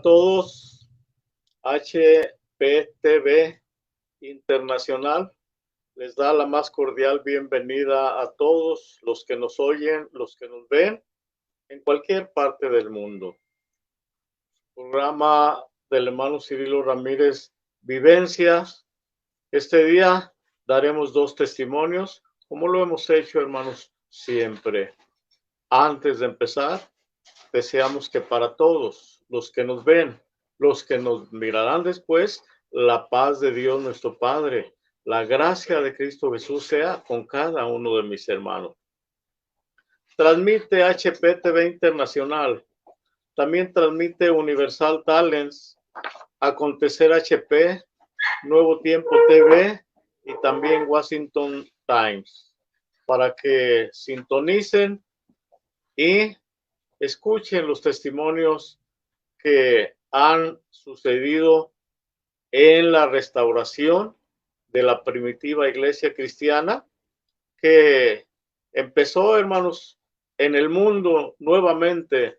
a todos, HPTV Internacional les da la más cordial bienvenida a todos los que nos oyen, los que nos ven en cualquier parte del mundo. Programa del hermano Cirilo Ramírez, Vivencias. Este día daremos 2 testimonios, como lo hemos hecho, hermanos, siempre. Antes de empezar, deseamos que para todos los que nos ven, los que nos mirarán después, la paz de Dios nuestro Padre, la gracia de Cristo Jesús sea con cada uno de mis hermanos. Transmite HPTV Internacional, también transmite Universal Talents, Acontecer HP, Nuevo Tiempo TV y también Washington Times, para que sintonicen y escuchen los testimonios que han sucedido en la restauración de la primitiva iglesia cristiana, que empezó, hermanos, en el mundo nuevamente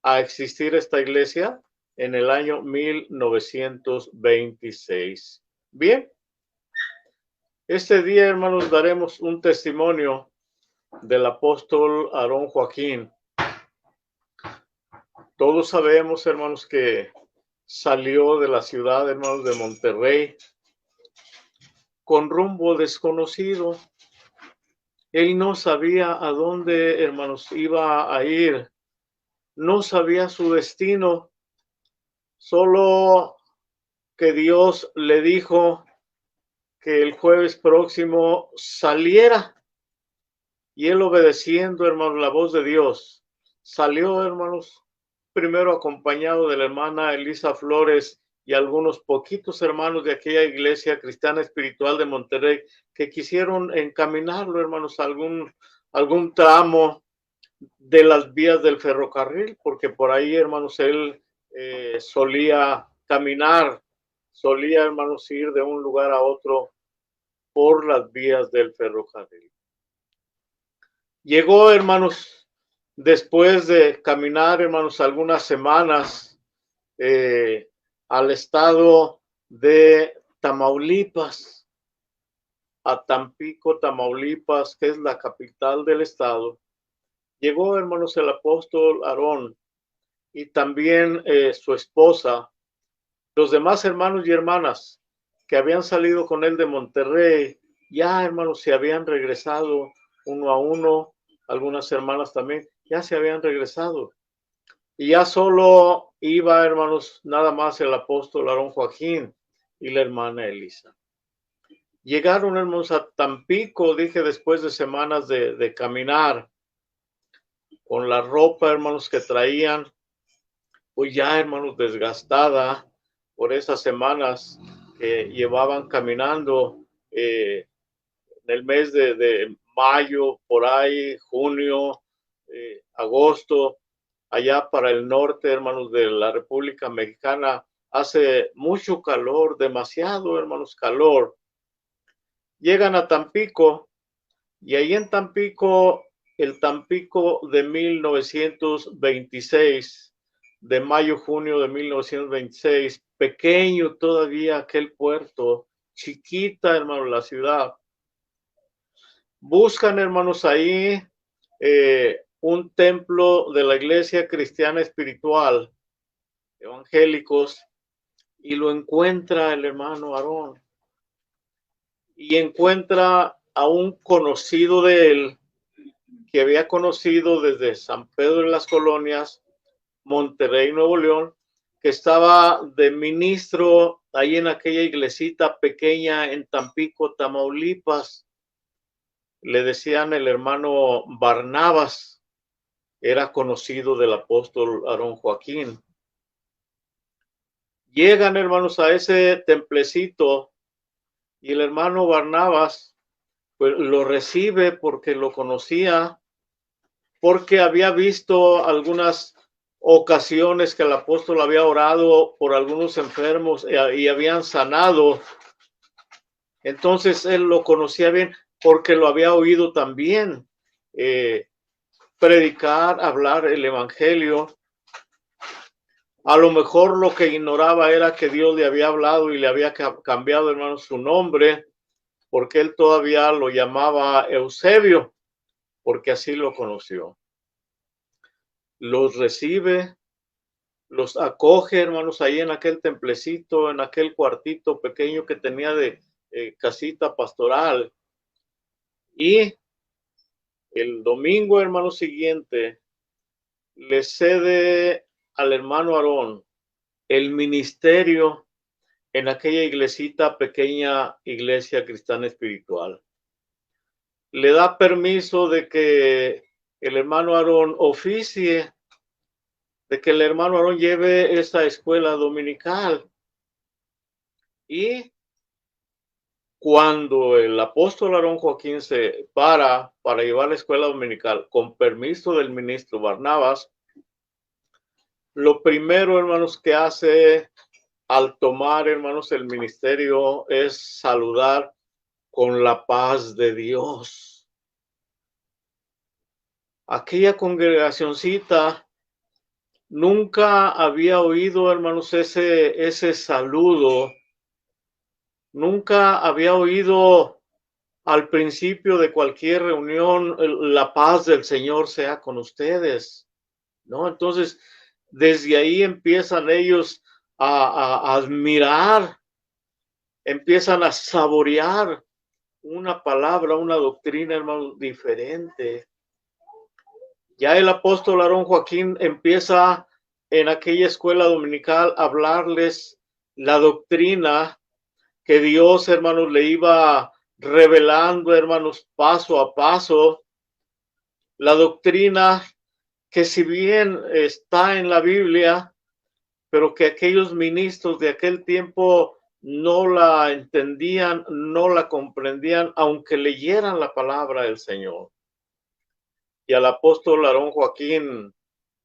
a existir esta iglesia en el año 1926. Bien, este día, hermanos, daremos un testimonio del apóstol Aarón Joaquín. Todos sabemos, hermanos, que salió de la ciudad, hermanos, de Monterrey con rumbo desconocido. Él no sabía a dónde, hermanos, iba a ir. No sabía su destino. Solo que Dios le dijo que el jueves próximo saliera. Y él, obedeciendo, hermanos, la voz de Dios, salió, hermanos, primero acompañado de la hermana Elisa Flores y algunos poquitos hermanos de aquella iglesia cristiana espiritual de Monterrey que quisieron encaminarlo, hermanos, a algún tramo de las vías del ferrocarril, porque por ahí, hermanos, él solía caminar, solía, hermanos, ir de un lugar a otro por las vías del ferrocarril. Llegó, hermanos, después de caminar, hermanos, algunas semanas al estado de Tamaulipas, a Tampico, Tamaulipas, que es la capital del estado. Llegó, hermanos, el apóstol Aarón y también su esposa, los demás hermanos y hermanas que habían salido con él de Monterrey, ya, hermanos, se habían regresado uno a uno, algunas hermanas también, ya se habían regresado. Y ya solo iba, hermanos, nada más el apóstol Aarón Joaquín y la hermana Elisa. Llegaron, hermanos, a Tampico, dije, después de semanas de caminar, con la ropa, hermanos, que traían, pues ya, hermanos, desgastada por esas semanas que llevaban caminando en el mes de mayo, por ahí, junio, agosto, allá para el norte, hermanos, de la República Mexicana, hace mucho calor, demasiado, hermanos, calor. Llegan a Tampico y ahí en Tampico, el Tampico de 1926, de mayo, junio de 1926, pequeño todavía aquel puerto, chiquita, hermanos, la ciudad. Buscan, hermanos, ahí un templo de la iglesia cristiana espiritual, evangélicos, y lo encuentra el hermano Aarón. Y encuentra a un conocido de él, que había conocido desde San Pedro de las Colonias, Monterrey, Nuevo León, que estaba de ministro ahí en aquella iglesita pequeña en Tampico, Tamaulipas. Le decían el hermano Barnabas, era conocido del apóstol Aarón Joaquín. Llegan, hermanos, a ese templecito y el hermano Barnabas pues lo recibe porque lo conocía, porque había visto algunas ocasiones que el apóstol había orado por algunos enfermos y habían sanado. Entonces él lo conocía bien porque lo había oído también predicar, hablar el evangelio. A lo mejor lo que ignoraba era que Dios le había hablado y le había cambiado, hermanos, su nombre, porque él todavía lo llamaba Eusebio, porque así lo conoció. Los recibe, los acoge, hermanos, ahí en aquel templecito, en aquel cuartito pequeño que tenía de casita pastoral. Y el domingo, hermano siguiente, le cede al hermano Aarón el ministerio en aquella iglesita, pequeña iglesia cristiana espiritual. Le da permiso de que el hermano Aarón oficie, de que el hermano Aarón lleve esa escuela dominical. Y cuando el apóstol Aarón Joaquín se para llevar la escuela dominical con permiso del ministro Barnabas, lo primero, hermanos, que hace al tomar, hermanos, el ministerio es saludar con la paz de Dios. Aquella congregacioncita nunca había oído, hermanos, ese saludo. Nunca había oído al principio de cualquier reunión, la paz del Señor sea con ustedes, ¿no? Entonces, desde ahí empiezan ellos a admirar, empiezan a saborear una palabra, una doctrina, hermano, diferente. Ya el apóstol Aarón Joaquín empieza en aquella escuela dominical a hablarles la doctrina que Dios, hermanos, le iba revelando, hermanos, paso a paso. La doctrina que si bien está en la Biblia, pero que aquellos ministros de aquel tiempo no la entendían, no la comprendían, aunque leyeran la palabra del Señor. Y al apóstol Aarón Joaquín,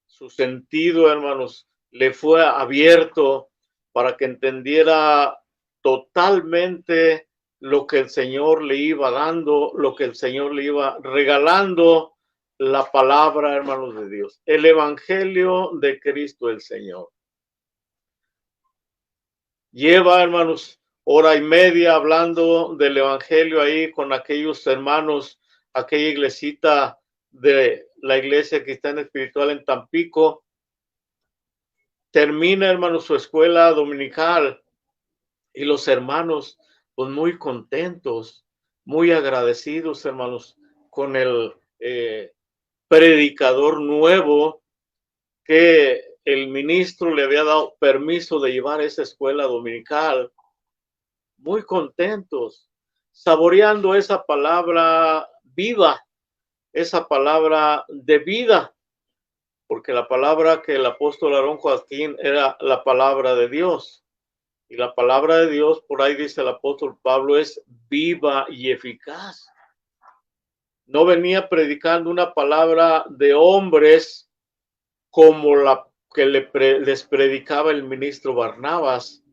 su sentido, hermanos, le fue abierto para que entendiera totalmente lo que el Señor le iba dando, lo que el Señor le iba regalando, la palabra, hermanos de Dios, el evangelio de Cristo el Señor. Lleva, hermanos, hora y media hablando del evangelio ahí con aquellos hermanos, aquella iglesita de la iglesia cristiana espiritual en Tampico. Termina, hermanos, su escuela dominical y los hermanos, pues muy contentos, muy agradecidos, hermanos, con el predicador nuevo que el ministro le había dado permiso de llevar a esa escuela dominical. Muy contentos, saboreando esa palabra viva, esa palabra de vida, porque la palabra que el apóstol Aarón Joaquín era la palabra de Dios. Y la palabra de Dios, por ahí dice el apóstol Pablo, es viva y eficaz. No venía predicando una palabra de hombres como la que les predicaba el ministro Barnabas,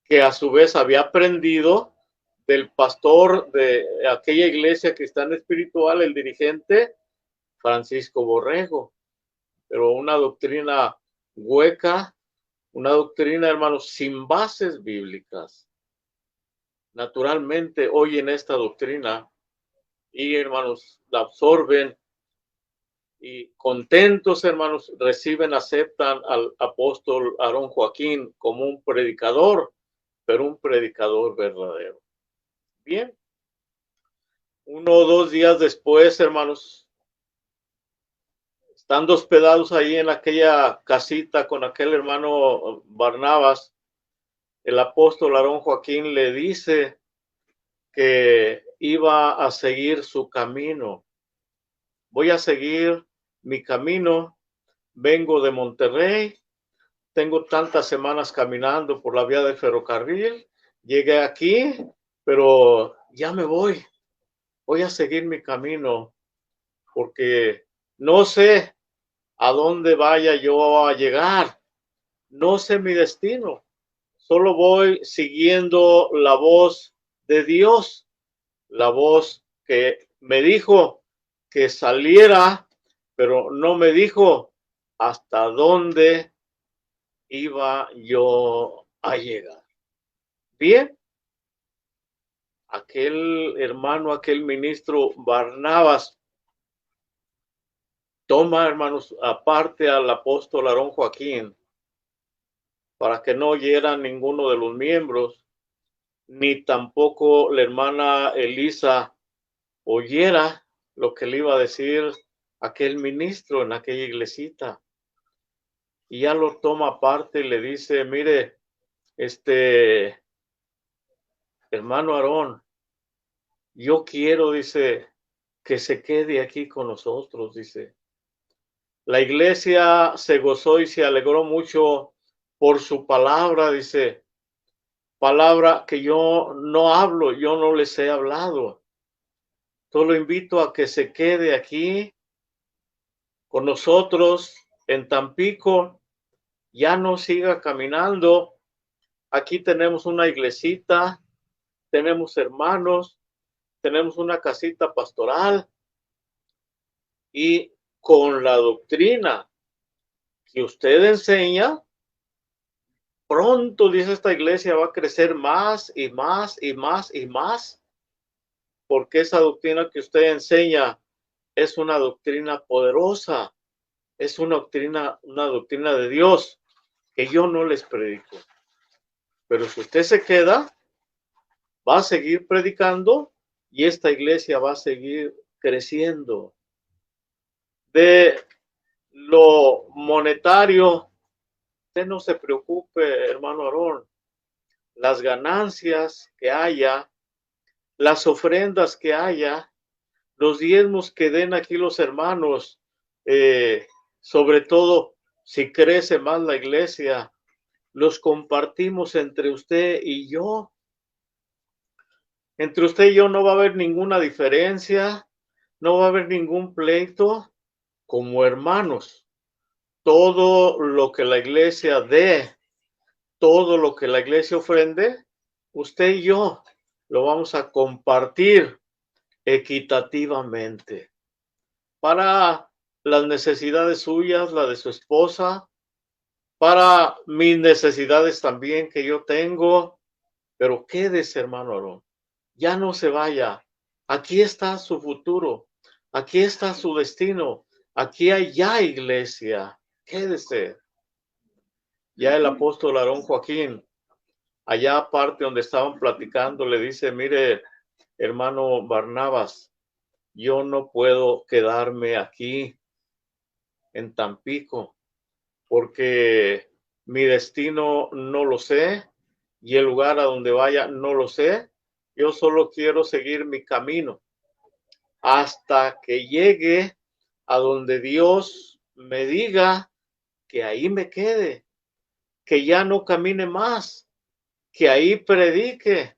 que a su vez había aprendido del pastor de aquella iglesia cristiana espiritual, el dirigente Francisco Borrego, pero una doctrina hueca, una doctrina, hermanos, sin bases bíblicas. Naturalmente oyen esta doctrina y, hermanos, la absorben y contentos, hermanos, reciben, aceptan al apóstol Aarón Joaquín como un predicador, pero un predicador verdadero. Bien, 1 o 2 días después, hermanos, estando hospedados ahí en aquella casita con aquel hermano Barnabas, el apóstol Aarón Joaquín le dice que iba a seguir su camino. Voy a seguir mi camino, vengo de Monterrey, tengo tantas semanas caminando por la vía del ferrocarril, llegué aquí, pero ya me voy a seguir mi camino, porque no sé a dónde vaya yo a llegar, no sé mi destino, solo voy siguiendo la voz de Dios, la voz que me dijo que saliera, pero no me dijo hasta dónde iba yo a llegar. Bien, aquel hermano, aquel ministro Barnabas, toma, hermanos, aparte al apóstol Aarón Joaquín, para que no oyera ninguno de los miembros, ni tampoco la hermana Elisa oyera lo que le iba a decir aquel ministro en aquella iglesita. Y ya lo toma aparte y le dice, mire, hermano Aarón, yo quiero, dice, que se quede aquí con nosotros, dice. La iglesia se gozó y se alegró mucho por su palabra, dice, palabra que yo no hablo, yo no les he hablado. Solo invito a que se quede aquí con nosotros en Tampico, ya no siga caminando. Aquí tenemos una iglesita, tenemos hermanos, tenemos una casita pastoral y con la doctrina que usted enseña, pronto, dice, esta iglesia va a crecer más y más y más y más, porque esa doctrina que usted enseña es una doctrina poderosa, es una doctrina de Dios que yo no les predico. Pero si usted se queda, va a seguir predicando y esta iglesia va a seguir creciendo. De lo monetario, usted no se preocupe, hermano Aarón. Las ganancias que haya, las ofrendas que haya, los diezmos que den aquí los hermanos, sobre todo si crece más la iglesia, los compartimos entre usted y yo. Entre usted y yo no va a haber ninguna diferencia, no va a haber ningún pleito. Como hermanos, todo lo que la iglesia dé, todo lo que la iglesia ofrende, usted y yo lo vamos a compartir equitativamente para las necesidades suyas, la de su esposa, para mis necesidades también que yo tengo. Pero quédese, hermano Aarón, ya no se vaya. Aquí está su futuro, aquí está su destino, aquí hay ya iglesia. Quédese. Ya el apóstol Aarón Joaquín, allá aparte donde estaban platicando, le dice, mire, hermano Barnabas, yo no puedo quedarme aquí en Tampico porque mi destino no lo sé y el lugar a donde vaya no lo sé. Yo solo quiero seguir mi camino hasta que llegue a donde Dios me diga que ahí me quede, que ya no camine más, que ahí predique.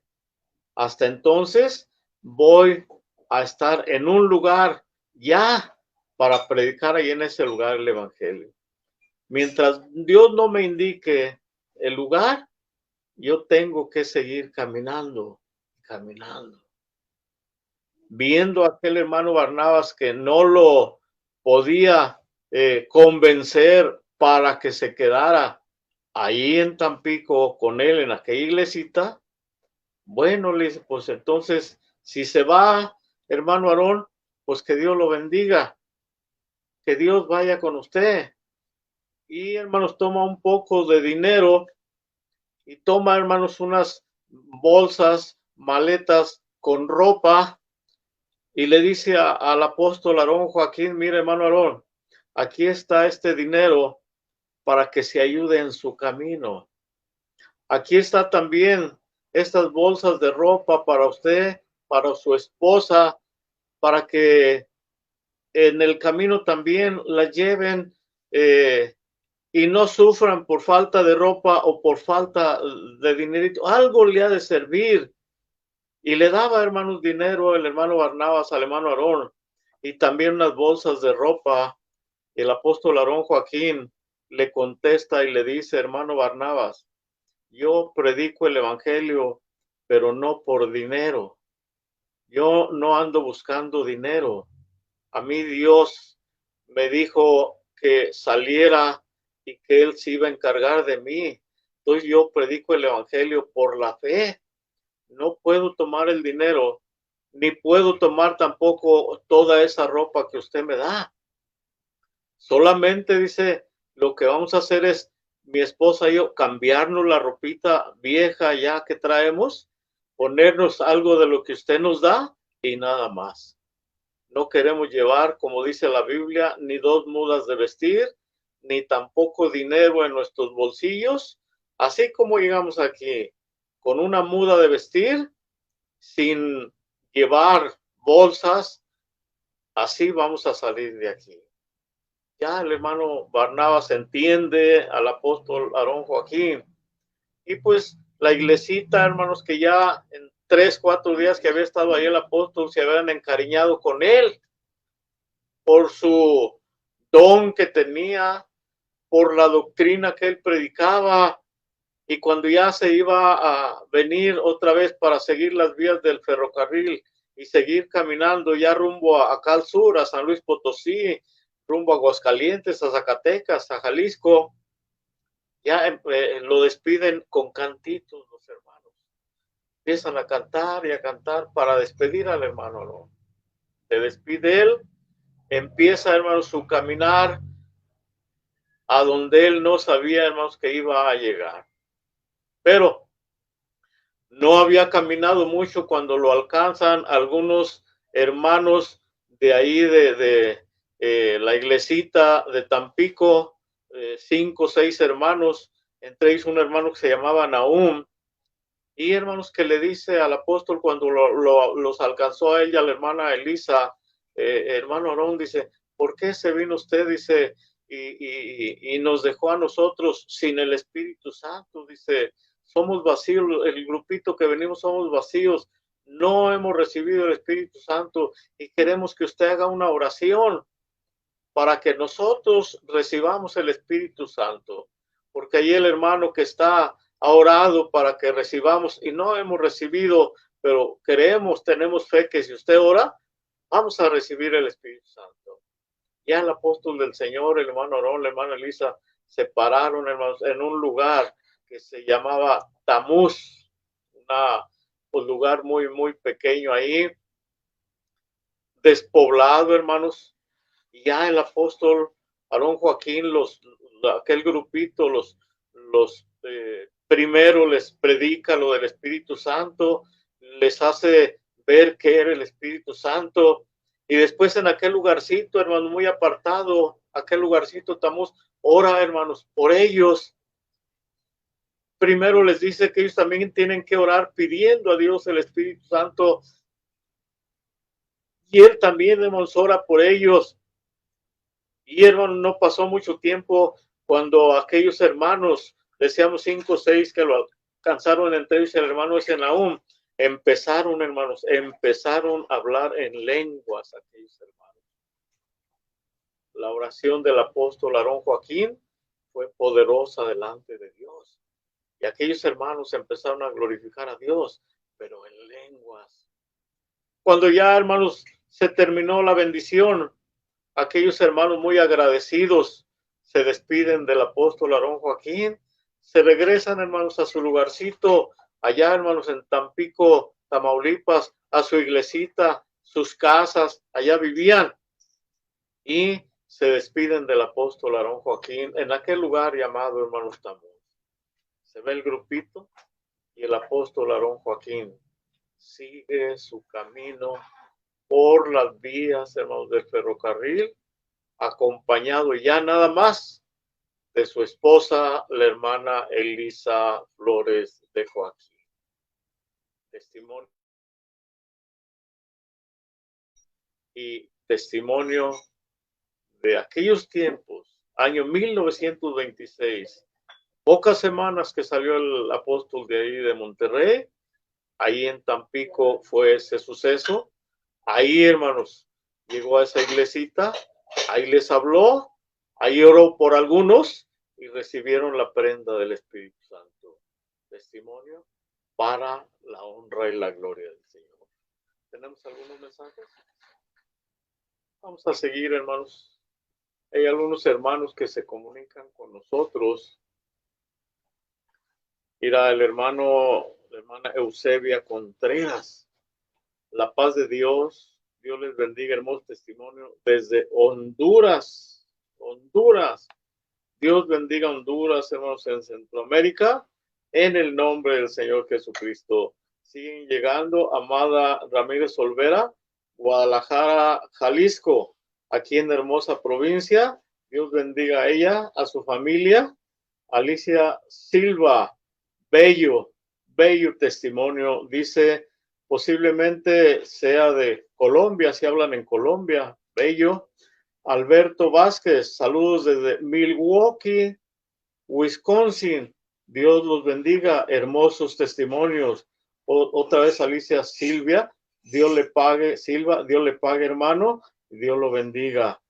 Hasta entonces voy a estar en un lugar ya para predicar ahí en ese lugar el evangelio. Mientras Dios no me indique el lugar, yo tengo que seguir caminando, caminando. Viendo a aquel hermano Barnabas que no lo podía convencer para que se quedara ahí en Tampico con él en aquella iglesita, bueno, le dice, pues entonces, si se va, hermano Aarón, pues que Dios lo bendiga, que Dios vaya con usted. Y hermanos, toma un poco de dinero y toma, hermanos, unas bolsas, maletas con ropa y le dice al apóstol Aarón Joaquín, mire, hermano Aarón, aquí está este dinero para que se ayude en su camino. Aquí está también estas bolsas de ropa para usted, para su esposa, para que en el camino también la lleven y no sufran por falta de ropa o por falta de dinerito. Algo le ha de servir. Y le daba, hermanos, dinero el hermano Barnabas al hermano Aarón y también unas bolsas de ropa. El apóstol Aarón Joaquín le contesta y le dice, hermano Barnabas, yo predico el evangelio, pero no por dinero. Yo no ando buscando dinero. A mí Dios me dijo que saliera y que Él se iba a encargar de mí. Entonces yo predico el Evangelio por la fe. No puedo tomar el dinero, ni puedo tomar tampoco toda esa ropa que usted me da. Solamente dice, lo que vamos a hacer es, mi esposa y yo, cambiarnos la ropita vieja ya que traemos, ponernos algo de lo que usted nos da y nada más. No queremos llevar, como dice la Biblia, ni dos mudas de vestir, ni tampoco dinero en nuestros bolsillos. Así como llegamos aquí, con una muda de vestir, sin llevar bolsas, así vamos a salir de aquí. Ya el hermano Barnabas entiende al apóstol Aarón Joaquín. Y pues la iglesita, hermanos, que ya en 3, 4 días que había estado ahí el apóstol, se habían encariñado con él por su don que tenía, por la doctrina que él predicaba. Y cuando ya se iba a venir otra vez para seguir las vías del ferrocarril y seguir caminando ya rumbo acá al sur, a San Luis Potosí, rumbo a Aguascalientes, a Zacatecas, a Jalisco, ya lo despiden con cantitos los hermanos. Empiezan a cantar y a cantar para despedir al hermano, ¿no? Se despide él, empieza, hermanos, su caminar a donde él no sabía, hermanos, que iba a llegar. Pero no había caminado mucho cuando lo alcanzan algunos hermanos de ahí de la iglesita de Tampico, 5 o 6 hermanos, entre ellos un hermano que se llamaba Nahum, y hermanos que le dice al apóstol cuando los alcanzó a ella, la hermana Elisa, hermano Aarón, dice, ¿por qué se vino usted? Dice, y nos dejó a nosotros sin el Espíritu Santo, dice, somos vacíos, el grupito que venimos somos vacíos, no hemos recibido el Espíritu Santo y queremos que usted haga una oración para que nosotros recibamos el Espíritu Santo, porque ahí el hermano que está ha orado para que recibamos y no hemos recibido, pero creemos, tenemos fe que si usted ora, vamos a recibir el Espíritu Santo. Ya el apóstol del Señor, el hermano Aarón, la hermana Elisa, se pararon, hermanos, en un lugar que se llamaba Tamuz, un lugar muy, muy pequeño ahí, despoblado, hermanos. Y ya el apóstol Aarón Joaquín, aquel grupito, los primero les predica lo del Espíritu Santo, les hace ver qué era el Espíritu Santo, y después en aquel lugarcito, hermanos, muy apartado, aquel lugarcito, estamos, ora, hermanos, por ellos. Primero les dice que ellos también tienen que orar pidiendo a Dios el Espíritu Santo, y él también, hermanos, ora por ellos. Y hermano, no pasó mucho tiempo cuando aquellos hermanos, decíamos 5 o 6 que lo alcanzaron entre ellos, el hermano ese Nahum, empezaron, hermanos, empezaron a hablar en lenguas aquellos hermanos. La oración del apóstol Aarón Joaquín fue poderosa delante de Dios. Y aquellos hermanos empezaron a glorificar a Dios, pero en lenguas. Cuando ya, hermanos, se terminó la bendición, aquellos hermanos muy agradecidos se despiden del apóstol Aarón Joaquín, se regresan, hermanos, a su lugarcito, allá, hermanos, en Tampico, Tamaulipas, a su iglesita, sus casas, allá vivían, y se despiden del apóstol Aarón Joaquín en aquel lugar llamado, hermanos, Tamuz. Se ve el grupito y el apóstol Aarón Joaquín sigue su camino por las vías, hermanos, del ferrocarril, acompañado ya nada más de su esposa, la hermana Elisa Flores de Joaquín. Testimonio y testimonio de aquellos tiempos, año 1926, pocas semanas que salió el apóstol de ahí de Monterrey, ahí en Tampico fue ese suceso, ahí, hermanos, llegó a esa iglesita, ahí les habló, ahí oró por algunos y recibieron la prenda del Espíritu Santo. Testimonio para la honra y la gloria del Señor. ¿Tenemos algunos mensajes? Vamos a seguir, hermanos. Hay algunos hermanos que se comunican con nosotros. Mira, la hermana Eusebia Contreras. La paz de Dios. Dios les bendiga, hermoso testimonio desde Honduras. Honduras. Dios bendiga Honduras, hermanos, en Centroamérica, en el nombre del Señor Jesucristo. Siguen llegando, Amada Ramírez Olvera, Guadalajara, Jalisco, aquí en la hermosa provincia. Dios bendiga a ella, a su familia. Alicia Silva, bello, bello testimonio. Dice, posiblemente sea de Colombia, si hablan en Colombia, bello. Alberto Vázquez, saludos desde Milwaukee, Wisconsin. Dios los bendiga, hermosos testimonios. Otra vez Alicia Silvia, Dios le pague, Silva, Dios le pague, hermano, Dios lo bendiga.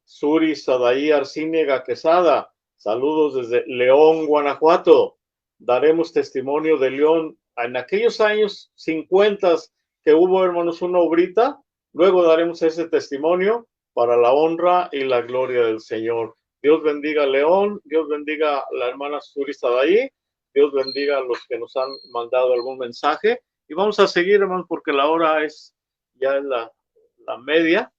Suri Sadaí Arcíniega Quesada, saludos desde León, Guanajuato. Daremos testimonio de León en aquellos años 50 que hubo, hermanos, una obrita. Luego daremos ese testimonio para la honra y la gloria del Señor. Dios bendiga a León, Dios bendiga a la hermana Suri Sadaí, Dios bendiga a los que nos han mandado algún mensaje. Y vamos a seguir, hermanos, porque la hora es ya la media.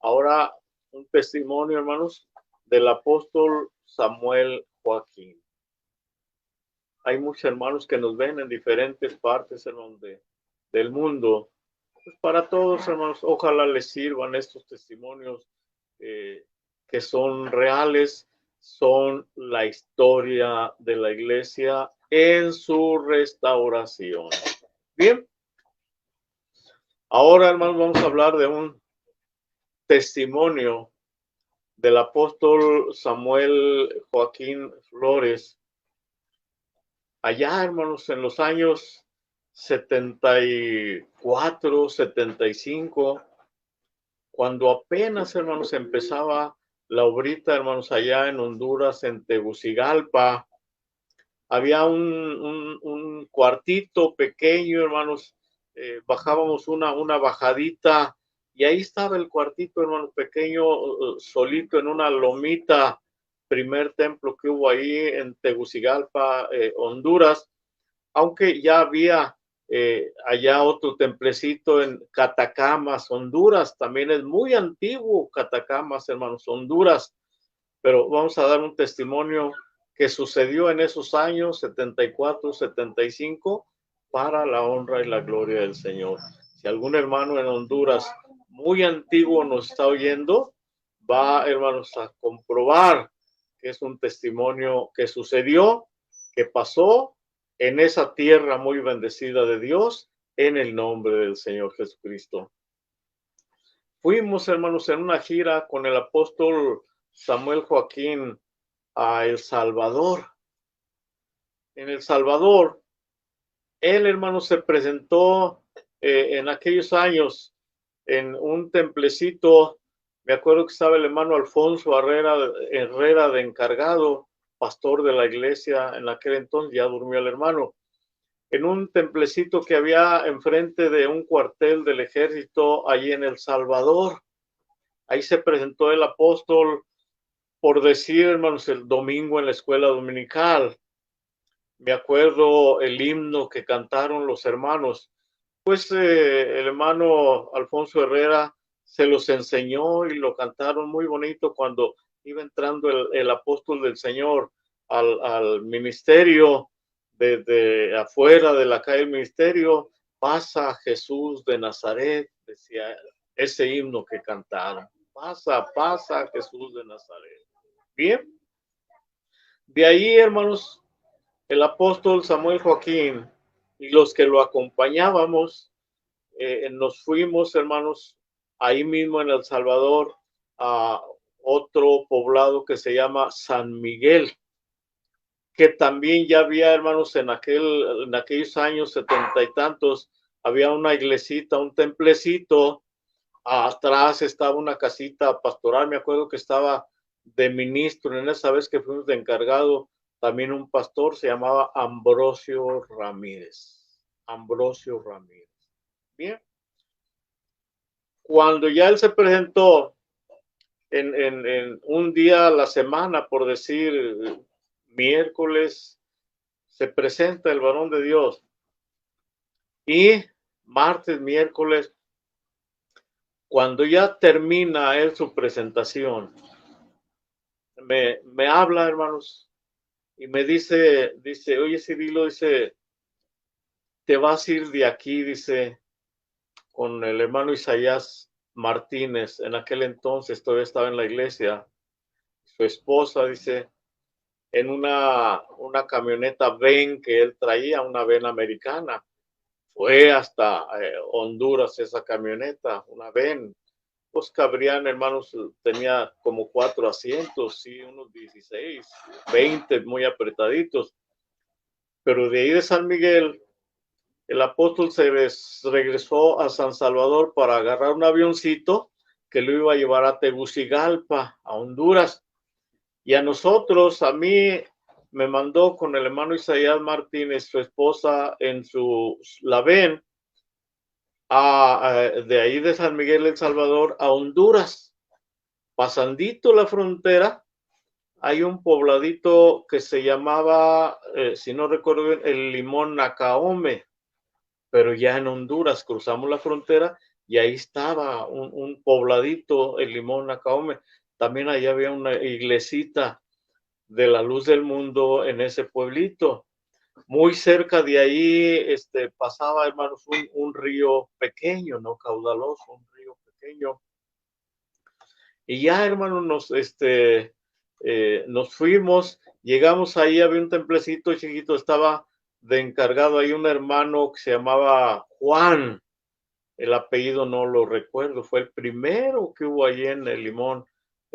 Ahora un testimonio, hermanos, del apóstol Samuel Joaquín. Hay muchos hermanos que nos ven en diferentes partes del mundo. Pues para todos, hermanos, ojalá les sirvan estos testimonios que son reales, son la historia de la iglesia en su restauración. Bien, ahora, hermanos, vamos a hablar de un testimonio del apóstol Samuel Joaquín Flores. Allá, hermanos, en los años 74, 75, cuando apenas, hermanos, empezaba la obrita, hermanos, allá en Honduras, en Tegucigalpa, había un cuartito pequeño, hermanos, bajábamos una bajadita y ahí estaba el cuartito, hermano, pequeño, solito en una lomita, primer templo que hubo ahí en Tegucigalpa, Honduras, aunque ya había allá otro templecito en Catacamas, Honduras, también es muy antiguo Catacamas, hermanos, Honduras, pero vamos a dar un testimonio que sucedió en esos años 74, 75 para la honra y la gloria del Señor. Si algún hermano en Honduras muy antiguo nos está oyendo, va, hermanos, a comprobar que es un testimonio que sucedió, que pasó en esa tierra muy bendecida de Dios, en el nombre del Señor Jesucristo. Fuimos, hermanos, en una gira con el apóstol Samuel Joaquín a El Salvador. En El Salvador, él, hermano, se presentó en aquellos años en un templecito. Me acuerdo que estaba el hermano Alfonso Herrera de encargado, pastor de la iglesia en aquel entonces, ya durmió el hermano, en un templecito que había enfrente de un cuartel del ejército allí en El Salvador. Ahí se presentó el apóstol, por decir, hermanos, el domingo en la escuela dominical. Me acuerdo el himno que cantaron los hermanos. Pues el hermano Alfonso Herrera se los enseñó y lo cantaron muy bonito cuando iba entrando el apóstol del Señor al ministerio, desde afuera de la calle del ministerio, pasa Jesús de Nazaret, decía ese himno que cantaron. Pasa, pasa Jesús de Nazaret. Bien, de ahí, hermanos, el apóstol Samuel Joaquín y los que lo acompañábamos, nos fuimos, hermanos, ahí mismo en El Salvador, a otro poblado que se llama San Miguel, que también ya había, hermanos, en aquellos años 70 y tantos, había una iglesita, un templecito, atrás estaba una casita pastoral, me acuerdo que estaba de ministro, en esa vez que fuimos de encargado, también un pastor, se llamaba Ambrosio Ramírez. Ambrosio Ramírez. Bien. Cuando ya él se presentó en un día a la semana, por decir, miércoles, se presenta el varón de Dios. Y martes, miércoles, cuando ya termina él su presentación, me habla, hermanos, y me dice, oye, Cirilo, dice, te vas a ir de aquí, dice, con el hermano Isaías Martínez. En aquel entonces todavía estaba en la iglesia. Su esposa, dice, en una camioneta Ven que él traía, una Ven americana. Fue hasta Honduras esa camioneta, una Ven. Pues cabrían, hermanos, tenía como 4 asientos, sí, unos 16, 20, muy apretaditos. Pero de ahí de San Miguel, el apóstol se regresó a San Salvador para agarrar un avioncito que lo iba a llevar a Tegucigalpa, a Honduras. Y a nosotros, a mí, me mandó con el hermano Isaías Martínez, su esposa, en su la ven, de ahí de San Miguel, El Salvador, a Honduras. Pasandito la frontera, hay un pobladito que se llamaba, si no recuerdo bien, el Limón Nacaome, pero ya en Honduras cruzamos la frontera y ahí estaba un pobladito, el Limón Nacaome. También allá había una iglesita de la Luz del Mundo en ese pueblito. Muy cerca de ahí pasaba, hermanos, un río pequeño, no caudaloso, un río pequeño. Y ya, hermanos, nos fuimos, llegamos ahí, había un templecito chiquito, estaba de encargado ahí un hermano que se llamaba Juan, el apellido no lo recuerdo, fue el primero que hubo allí en el Limón,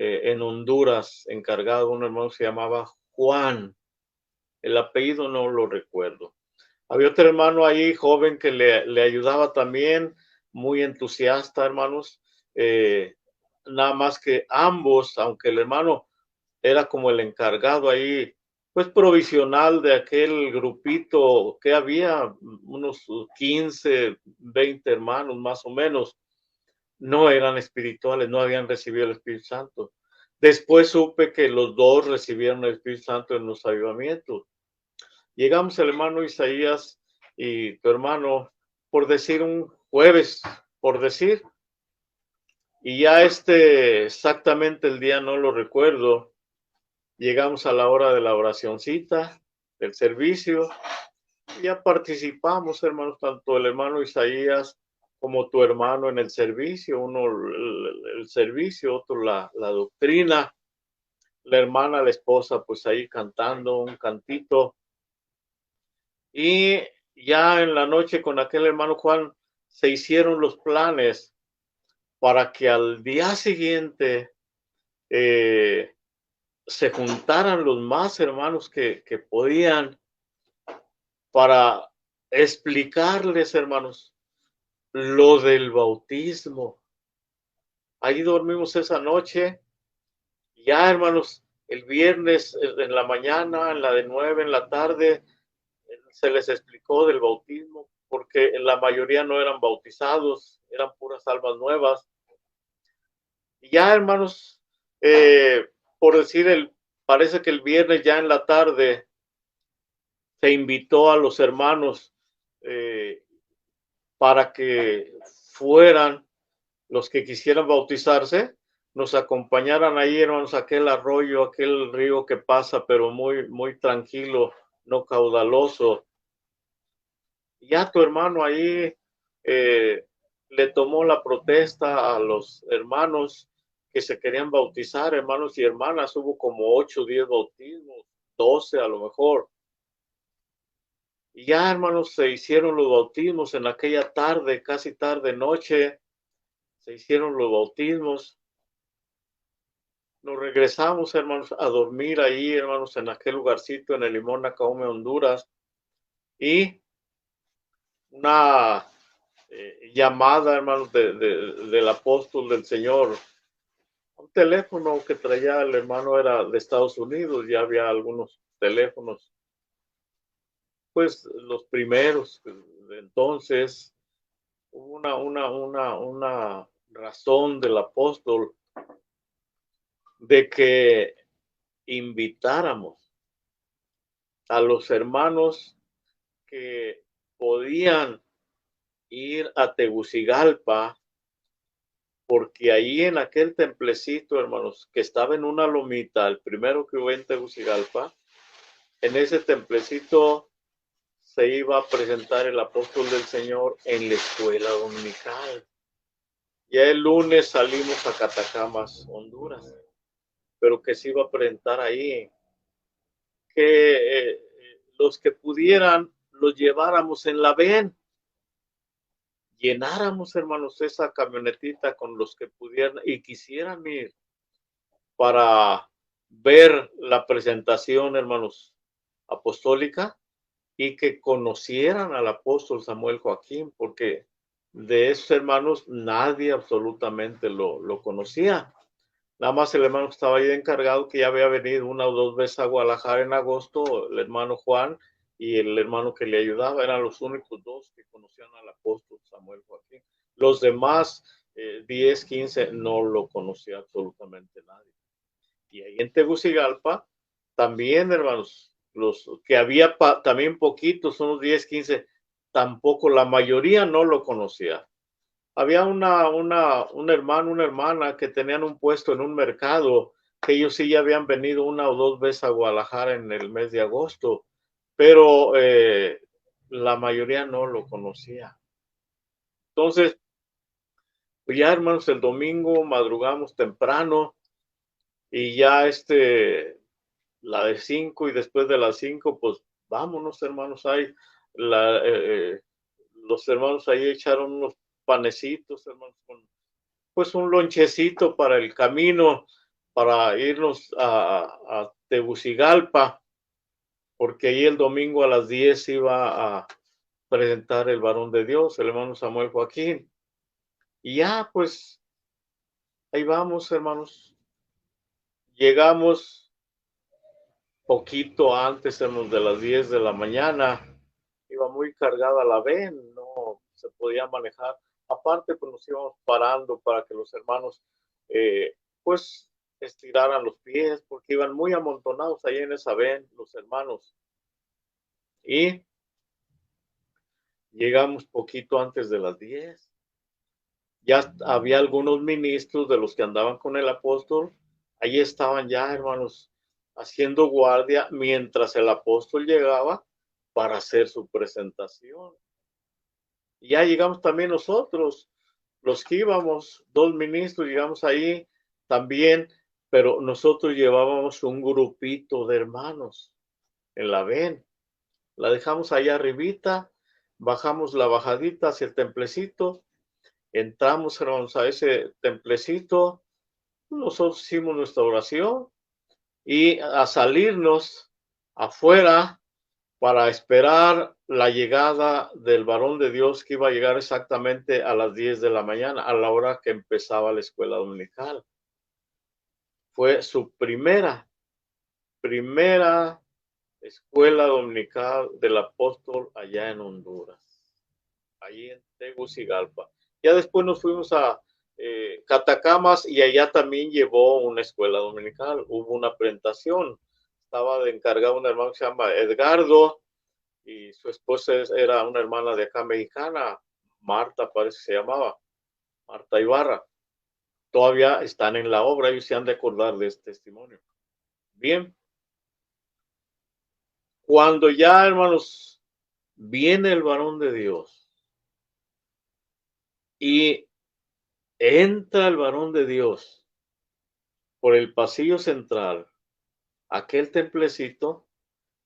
en Honduras, encargado un hermano que se llamaba Juan, el apellido no lo recuerdo. Había otro hermano ahí, joven, que le ayudaba también, muy entusiasta, hermanos, nada más que ambos, aunque el hermano era como el encargado ahí, pues provisional de aquel grupito que había, unos 15, 20 hermanos más o menos, no eran espirituales, no habían recibido el Espíritu Santo. Después supe que los dos recibieron el Espíritu Santo en los avivamientos. Llegamos el hermano Isaías y tu hermano, por decir un jueves, por decir, y ya exactamente el día no lo recuerdo, llegamos a la hora de la oracioncita, del servicio, y ya participamos, hermanos, tanto el hermano Isaías como tu hermano en el servicio, uno el servicio, otro la doctrina, la hermana, la esposa, pues ahí cantando un cantito. Y ya en la noche con aquel hermano Juan se hicieron los planes para que al día siguiente se juntaran los más hermanos que podían para explicarles, hermanos, lo del bautismo. Ahí dormimos esa noche. Ya, hermanos, el viernes en la mañana, en la de 9 en la tarde, se les explicó del bautismo, porque la mayoría no eran bautizados, eran puras almas nuevas. Y ya, hermanos, por decir, parece que el viernes ya en la tarde se invitó a los hermanos para que fueran los que quisieran bautizarse, nos acompañaran ahí, hermanos, aquel arroyo, aquel río que pasa, pero muy, muy tranquilo, no caudaloso. Ya tu hermano ahí le tomó la protesta a los hermanos que se querían bautizar, hermanos y hermanas. Hubo como 8 o 10 bautismos, 12 a lo mejor. Y ya, hermanos, se hicieron los bautismos en aquella tarde, casi tarde, noche. Se hicieron los bautismos. Nos regresamos, hermanos, a dormir ahí, hermanos, en aquel lugarcito en el Limón Nacaome, Honduras. Y una llamada, hermanos, del apóstol del Señor. Un teléfono que traía el hermano era de Estados Unidos, ya había algunos teléfonos, pues los primeros. Entonces, hubo una razón del apóstol de que invitáramos a los hermanos que podían ir a Tegucigalpa, porque ahí en aquel templecito, hermanos, que estaba en una lomita, el primero que hubo en Tegucigalpa, en ese templecito se iba a presentar el apóstol del Señor en la escuela dominical. Ya el lunes salimos a Catacamas, Honduras, pero que se iba a presentar ahí, que los que pudieran los lleváramos en la VEN, llenáramos, hermanos, esa camionetita con los que pudieran y quisieran ir para ver la presentación, hermanos, apostólica, y que conocieran al apóstol Samuel Joaquín, porque de esos hermanos nadie absolutamente lo conocía. Nada más el hermano que estaba ahí encargado, que ya había venido una o dos veces a Guadalajara en agosto, el hermano Juan y el hermano que le ayudaba, eran los únicos dos que conocían al apóstol Samuel Joaquín. Los demás, 10, 15, no lo conocía absolutamente nadie. Y ahí en Tegucigalpa, también, hermanos, los que había también poquitos, unos 10, 15, tampoco, la mayoría no lo conocía. Había un hermano, una hermana que tenían un puesto en un mercado, que ellos sí ya habían venido una o dos veces a Guadalajara en el mes de agosto, pero la mayoría no lo conocía. Entonces, pues ya, hermanos, el domingo madrugamos temprano y ya la de 5 y después de las 5, pues vámonos, hermanos, ahí. Los hermanos ahí echaron unos panecitos, hermanos, con pues un lonchecito para el camino, para irnos a Tegucigalpa, porque ahí el domingo a las 10 iba a presentar el varón de Dios, el hermano Samuel Joaquín. Y ya, pues, ahí vamos, hermanos. Llegamos poquito antes, hermanos, de las 10 de la mañana. Iba muy cargada la VEN, no se podía manejar. Aparte, pues nos íbamos parando para que los hermanos, pues, estiraran los pies, porque iban muy amontonados ahí en esa VEN, los hermanos. Y llegamos poquito antes de las 10. Ya había algunos ministros de los que andaban con el apóstol. Ahí estaban ya, hermanos, haciendo guardia mientras el apóstol llegaba para hacer su presentación. Y ya llegamos también nosotros, los que íbamos, dos ministros, llegamos ahí también, pero nosotros llevábamos un grupito de hermanos en la VEN. La dejamos allá arribita, bajamos la bajadita hacia el templecito, entramos, hermanos, a ese templecito, nosotros hicimos nuestra oración y a salirnos afuera para esperar la llegada del varón de Dios, que iba a llegar exactamente a las 10 de la mañana, a la hora que empezaba la escuela dominical. Fue su primera escuela dominical del apóstol allá en Honduras, allí en Tegucigalpa. Ya después nos fuimos a Catacamas y allá también llevó una escuela dominical. Hubo una presentación. Estaba de encargado un hermano que se llama Edgardo, y su esposa era una hermana de acá mexicana, Marta parece que se llamaba, Marta Ibarra. Todavía están en la obra, ellos se han de acordar de este testimonio. Bien, cuando ya, hermanos, viene el varón de Dios y entra el varón de Dios por el pasillo central, aquel templecito,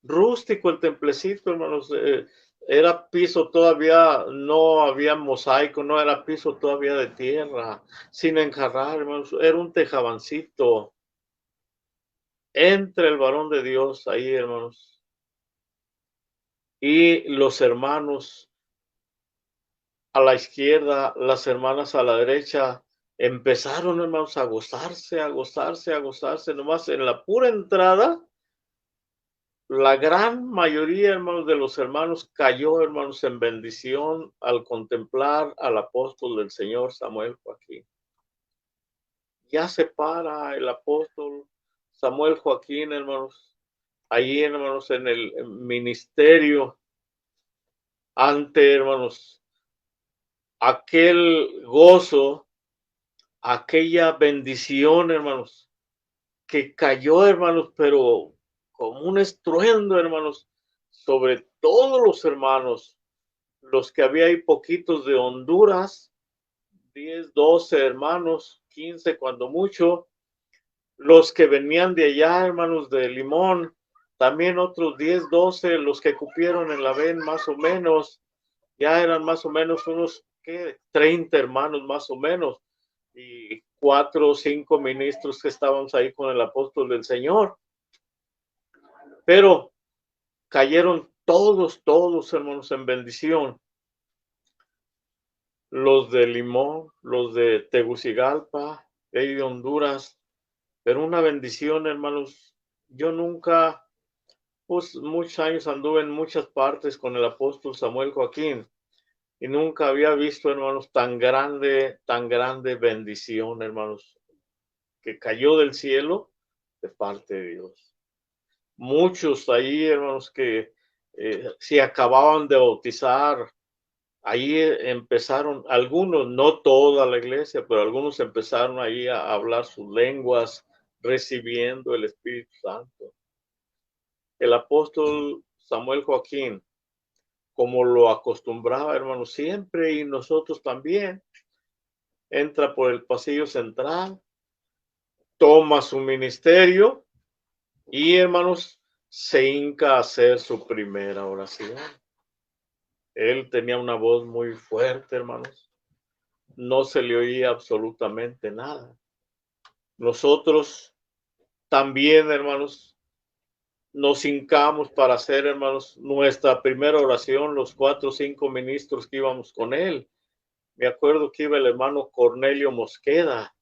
rústico el templecito, hermanos, era piso todavía, no había mosaico, no era piso todavía de tierra, sin enjarrar, hermanos, era un tejabancito. Entra el varón de Dios ahí, hermanos, y los hermanos a la izquierda, las hermanas a la derecha, empezaron, hermanos, a gozarse, a gozarse, a gozarse, nomás en la pura entrada. La gran mayoría, hermanos, de los hermanos cayó, hermanos, en bendición al contemplar al apóstol del Señor Samuel Joaquín. ya se para el apóstol Samuel Joaquín, hermanos, allí, hermanos, en el ministerio, ante, hermanos, aquel gozo, aquella bendición, hermanos, que cayó, hermanos, pero como un estruendo, hermanos, sobre todos los hermanos, los que había ahí poquitos de Honduras, 10, 12 hermanos, 15 cuando mucho, los que venían de allá, hermanos, de Limón, también otros 10, 12, los que cupieron en la VEN más o menos, ya eran más o menos unos, ¿qué? 30 hermanos más o menos, y 4 o 5 ministros que estábamos ahí con el apóstol del Señor. Pero cayeron todos, hermanos, en bendición. Los de Limón, los de Tegucigalpa, de Honduras, pero una bendición, hermanos. Yo nunca, pues muchos años anduve en muchas partes con el apóstol Samuel Joaquín y nunca había visto, hermanos, tan grande bendición, hermanos, que cayó del cielo de parte de Dios. Muchos ahí, hermanos, que se acababan de bautizar, ahí empezaron, algunos, no toda la iglesia, pero algunos empezaron ahí a hablar sus lenguas, recibiendo el Espíritu Santo. El apóstol Samuel Joaquín, como lo acostumbraba, hermanos, siempre y nosotros también, entra por el pasillo central, toma su ministerio y, hermanos, se hinca a hacer su primera oración. Él tenía una voz muy fuerte, hermanos. No se le oía absolutamente nada. Nosotros también, hermanos, nos hincamos para hacer, hermanos, nuestra primera oración, los 4 o 5 ministros que íbamos con él. Me acuerdo que iba el hermano Cornelio Mosqueda,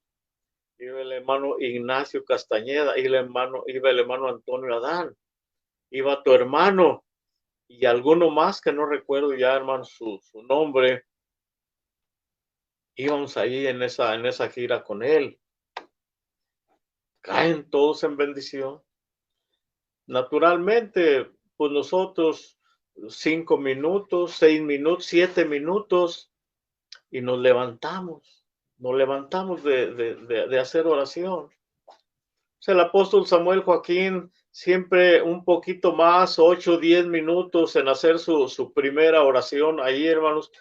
iba el hermano Ignacio Castañeda, iba el hermano Antonio Adán, iba tu hermano y alguno más que no recuerdo ya, hermano, su nombre. Íbamos ahí en esa gira con él. Caen todos en bendición. Naturalmente, pues nosotros 5 minutos, 6 minutos, 7 minutos y nos levantamos de hacer oración. O sea, el apóstol Samuel Joaquín siempre un poquito más, 8, 10 minutos en hacer su primera oración ahí, hermanos,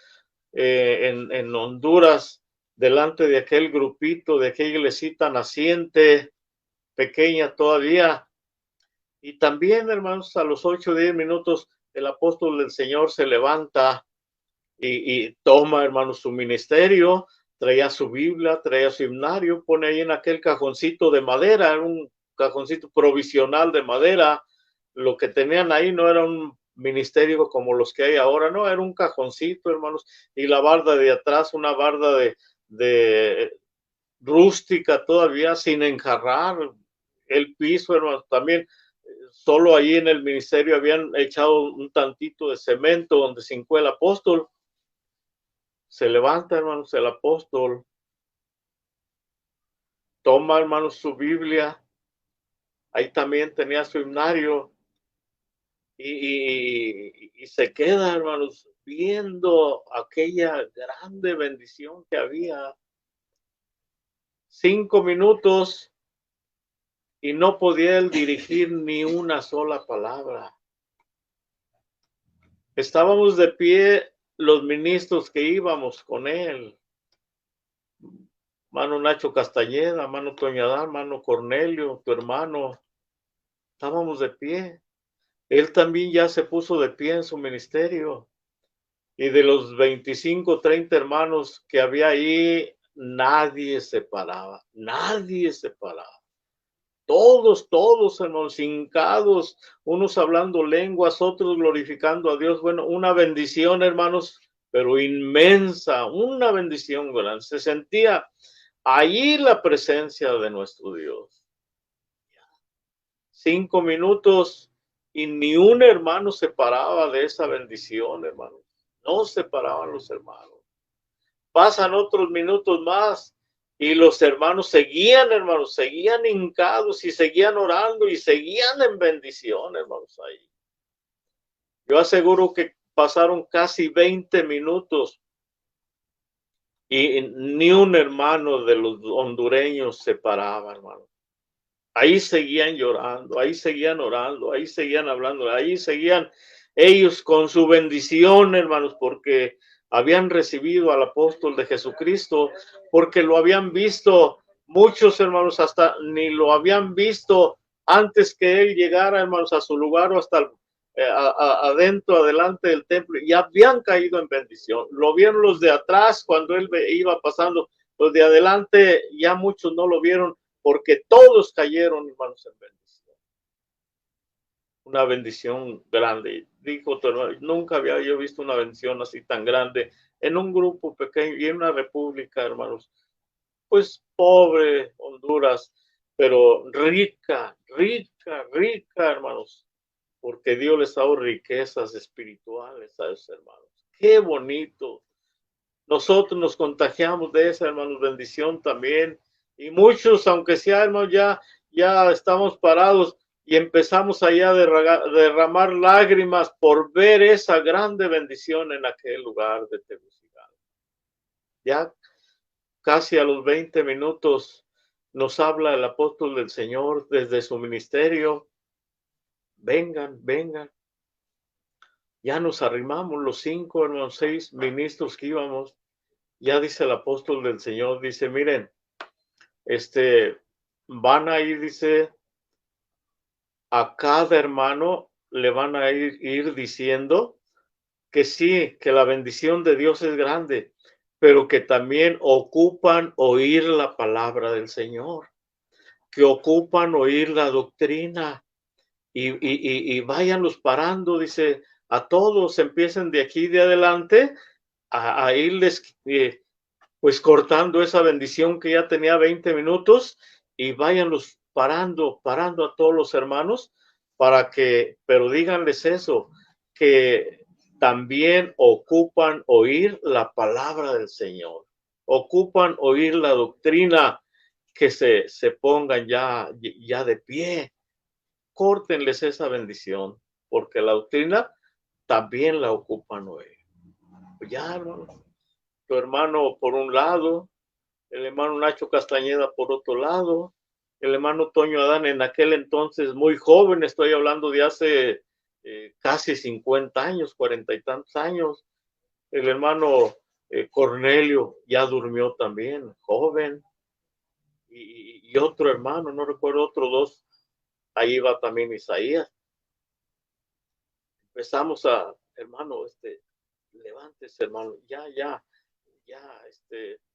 en Honduras, delante de aquel grupito, de aquella iglesita naciente, pequeña todavía. Y también, hermanos, a los 8 o 10 minutos, el apóstol del Señor se levanta y toma, hermanos, su ministerio, traía su Biblia, traía su himnario, pone ahí en aquel cajoncito de madera, un cajoncito provisional de madera. Lo que tenían ahí no era un ministerio como los que hay ahora, no, era un cajoncito, hermanos, y la barda de atrás, una barda de rústica todavía, sin enjarrar, el piso, hermanos, también solo ahí en el ministerio habían echado un tantito de cemento donde se hincó el apóstol. Se levanta, hermanos, el apóstol, toma, hermanos, su Biblia, ahí también tenía su himnario y se queda, hermanos, viendo aquella grande bendición que había. 5 minutos y no podía él dirigir ni una sola palabra. Estábamos de pie los ministros que íbamos con él. Mano Nacho Castañeda, mano Toño Adán, mano Cornelio, tu hermano. Estábamos de pie. Él también ya se puso de pie en su ministerio. Y de los 25, 30 hermanos que había ahí, nadie se paraba. Nadie se paraba. Todos, hermanos, hincados, unos hablando lenguas, otros glorificando a Dios. Bueno, una bendición, hermanos, pero inmensa, una bendición grande. Se sentía ahí la presencia de nuestro Dios. 5 minutos y ni un hermano se paraba de esa bendición, hermanos. No se paraban los hermanos. Pasan otros minutos más Y los hermanos seguían hincados y seguían orando y seguían en bendición, hermanos, ahí. Yo aseguro que pasaron casi 20 minutos y ni un hermano de los hondureños se paraba, hermano. Ahí seguían llorando, ahí seguían orando, ahí seguían hablando, ahí seguían ellos con su bendición, hermanos, porque habían recibido al apóstol de Jesucristo, porque lo habían visto muchos hermanos, hasta ni lo habían visto antes que él llegara, hermanos, a su lugar o hasta adentro, adelante del templo, y habían caído en bendición. Lo vieron los de atrás cuando él iba pasando, los de adelante ya muchos no lo vieron, porque todos cayeron, hermanos, en bendición. Una bendición grande. Dijo tu hermano, nunca había yo visto una bendición así tan grande en un grupo pequeño y en una república, hermanos. Pues pobre Honduras, pero rica, rica, rica, hermanos, porque Dios les ha dado riquezas espirituales a esos hermanos. Qué bonito. Nosotros nos contagiamos de esa, hermanos, bendición también. Y muchos, aunque sea, hermanos, ya estamos parados y empezamos allá a derramar lágrimas por ver esa grande bendición en aquel lugar de Tegucigalpa. Ya casi a los 20 minutos nos habla el apóstol del Señor desde su ministerio. Vengan, vengan. Ya nos arrimamos los 5, hermanos, 6 ministros que íbamos. Ya dice el apóstol del Señor, dice, miren, van a ir, dice, a cada hermano le van a ir diciendo que sí, que la bendición de Dios es grande, pero que también ocupan oír la palabra del Señor, que ocupan oír la doctrina y váyanlos parando, dice, a todos, empiecen de aquí de adelante a irles pues cortando esa bendición que ya tenía 20 minutos y váyanlos parando a todos los hermanos para que, pero díganles eso, que también ocupan oír la palabra del Señor, ocupan oír la doctrina, que se pongan ya de pie, córtenles esa bendición, porque la doctrina también la ocupan oír. Ya, hermano, tu hermano por un lado, el hermano Nacho Castañeda por otro lado, el hermano Toño Adán en aquel entonces muy joven, estoy hablando de hace casi 50 años, 40 y tantos años, el hermano Cornelio ya durmió también, joven, y otro hermano, no recuerdo, otros dos, ahí va también Isaías. Empezamos a, hermano, levántese, hermano, ya,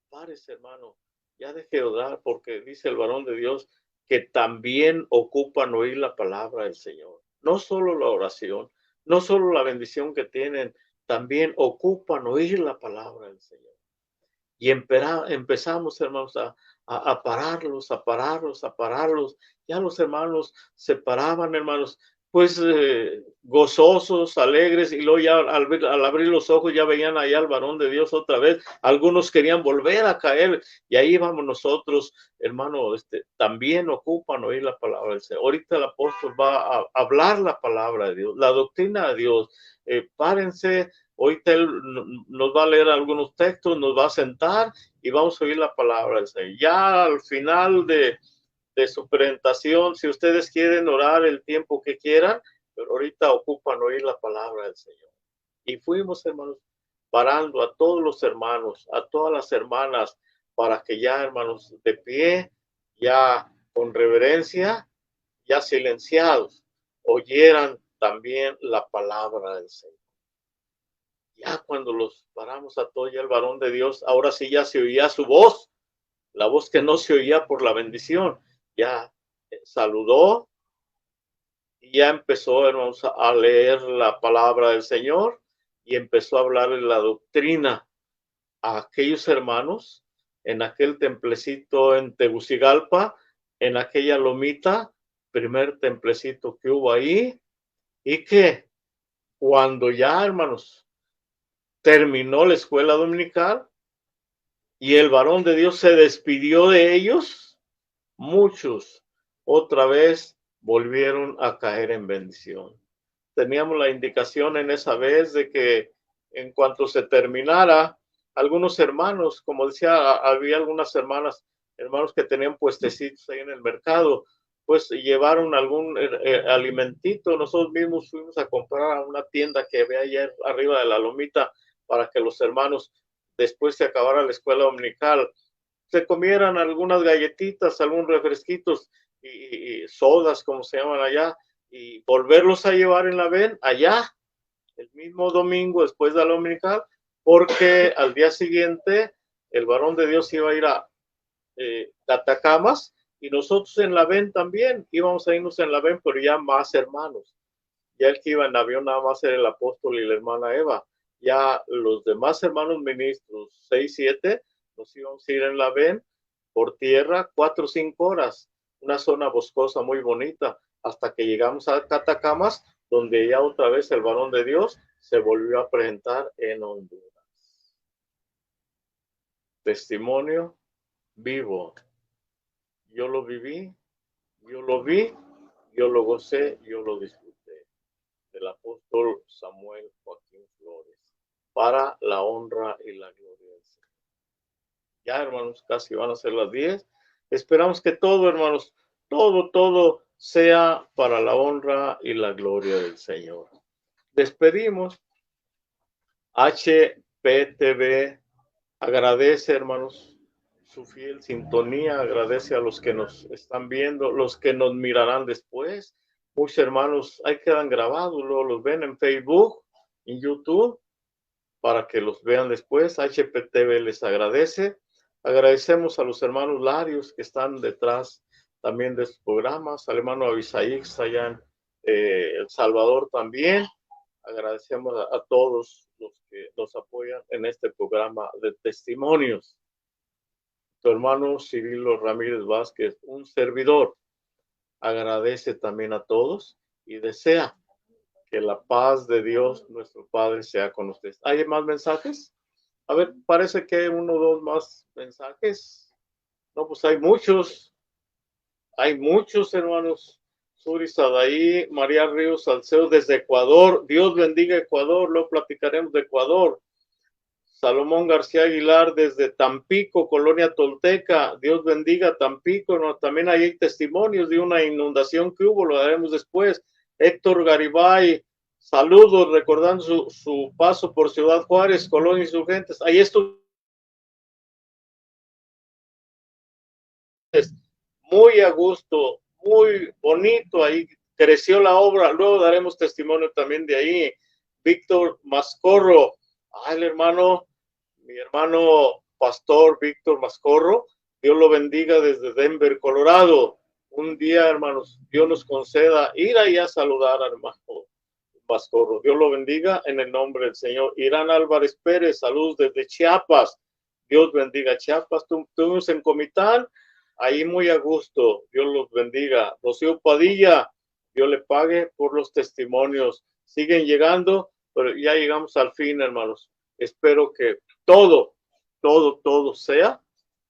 párese, hermano, ya deje de orar, porque dice el varón de Dios que también ocupan oír la palabra del Señor. No solo la oración, no solo la bendición que tienen, también ocupan oír la palabra del Señor. Y empezamos, hermanos, a pararlos, a pararlos, a pararlos. Ya los hermanos se paraban, hermanos, pues gozosos, alegres, y luego ya al abrir los ojos ya veían allá al varón de Dios otra vez. Algunos querían volver a caer, y ahí vamos nosotros, hermano, también ocupan oír la palabra del Señor. Ahorita el apóstol va a hablar la palabra de Dios, la doctrina de Dios. Párense. Ahorita él nos va a leer algunos textos, nos va a sentar y vamos a oír la palabra del Señor. Ya al final de su presentación, si ustedes quieren orar el tiempo que quieran, pero ahorita ocupan oír la palabra del Señor. Y fuimos, hermanos, parando a todos los hermanos, a todas las hermanas, para que ya, hermanos, de pie, ya con reverencia, ya silenciados, oyeran también la palabra del Señor. Ya cuando los paramos a todos, ya el varón de Dios, ahora sí ya se oía su voz, la voz que no se oía por la bendición. Ya saludó y ya empezó, hermanos, a leer la palabra del Señor y empezó a hablarle la doctrina a aquellos hermanos en aquel templecito en Tegucigalpa, en aquella lomita, primer templecito que hubo ahí, y que cuando ya, hermanos, terminó la escuela dominical y el varón de Dios se despidió de ellos, muchos otra vez volvieron a caer en bendición. Teníamos la indicación en esa vez de que en cuanto se terminara, algunos hermanos, como decía, había algunas hermanos que tenían puestecitos ahí en el mercado, pues llevaron algún alimentito. Nosotros mismos fuimos a comprar a una tienda que había allá arriba de la lomita para que los hermanos, después de acabar la escuela dominical, se comieran algunas galletitas, algunos refresquitos y sodas, como se llaman allá, y volverlos a llevar en la ven allá el mismo domingo después de la dominical, porque al día siguiente el varón de Dios iba a ir a Atacamas y nosotros en la ven también íbamos a irnos en la ven, pero ya más hermanos. Ya el que iba en avión nada más era el apóstol y la hermana Eva. Ya los demás hermanos ministros, 6, 7, nos íbamos a ir en la ven por tierra 4 o 5 horas, una zona boscosa muy bonita, hasta que llegamos a Catacamas, donde ya otra vez el varón de Dios se volvió a presentar en Honduras. Testimonio vivo. Yo lo viví, yo lo vi, yo lo gocé, yo lo disfruté. Del apóstol Samuel Joaquín Flores, para la honra y la gloria del Señor. Ya, hermanos, casi van a ser las 10. Esperamos que todo, hermanos, todo sea para la honra y la gloria del Señor. Despedimos. HPTV agradece, hermanos, su fiel sintonía, agradece a los que nos están viendo, los que nos mirarán después. Muchos hermanos ahí quedan grabados, luego los ven en Facebook, en YouTube, para que los vean después. HPTV les agradece. Agradecemos a los hermanos Larios que están detrás también de estos programas, al hermano Abisaíx allá en El Salvador también. Agradecemos a todos los que nos apoyan en este programa de testimonios. Tu hermano Cirilo Ramírez Vázquez, un servidor, agradece también a todos y desea que la paz de Dios, nuestro Padre, sea con ustedes. ¿Hay más mensajes? A ver, parece que hay 1 o 2 más mensajes. No, pues hay muchos, hermanos. Suri Sadaí, María Ríos Salcedo desde Ecuador. Dios bendiga Ecuador, luego platicaremos de Ecuador. Salomón García Aguilar desde Tampico, Colonia Tolteca. Dios bendiga Tampico. ¿No? También hay testimonios de una inundación que hubo, lo daremos después. Héctor Garibay, saludos, recordando su paso por Ciudad Juárez, Colonia Insurgentes. Ahí estuvo muy a gusto, muy bonito, ahí creció la obra. Luego daremos testimonio también de ahí. Víctor Mascorro, el hermano, mi hermano pastor Víctor Mascorro, Dios lo bendiga desde Denver, Colorado. Un día, hermanos, Dios nos conceda ir ahí a saludar al hermano Mascorro. Dios lo bendiga en el nombre del Señor. Irán Álvarez Pérez, saludos desde Chiapas. Dios bendiga Chiapas. Estuvimos en Comitán, ahí muy a gusto. Dios los bendiga. Rocío Padilla, Dios le pague por los testimonios. Siguen llegando, pero ya llegamos al fin, hermanos. Espero que todo sea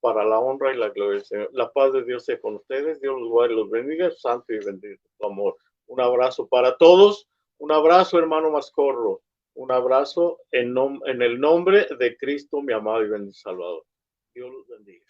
para la honra y la gloria del Señor. La paz de Dios sea con ustedes. Dios los guarde y los bendiga. Santo y bendito tu amor. Un abrazo para todos. Un abrazo, hermano Mascorro. Un abrazo en el nombre de Cristo, mi amado y bendito Salvador. Dios los bendiga.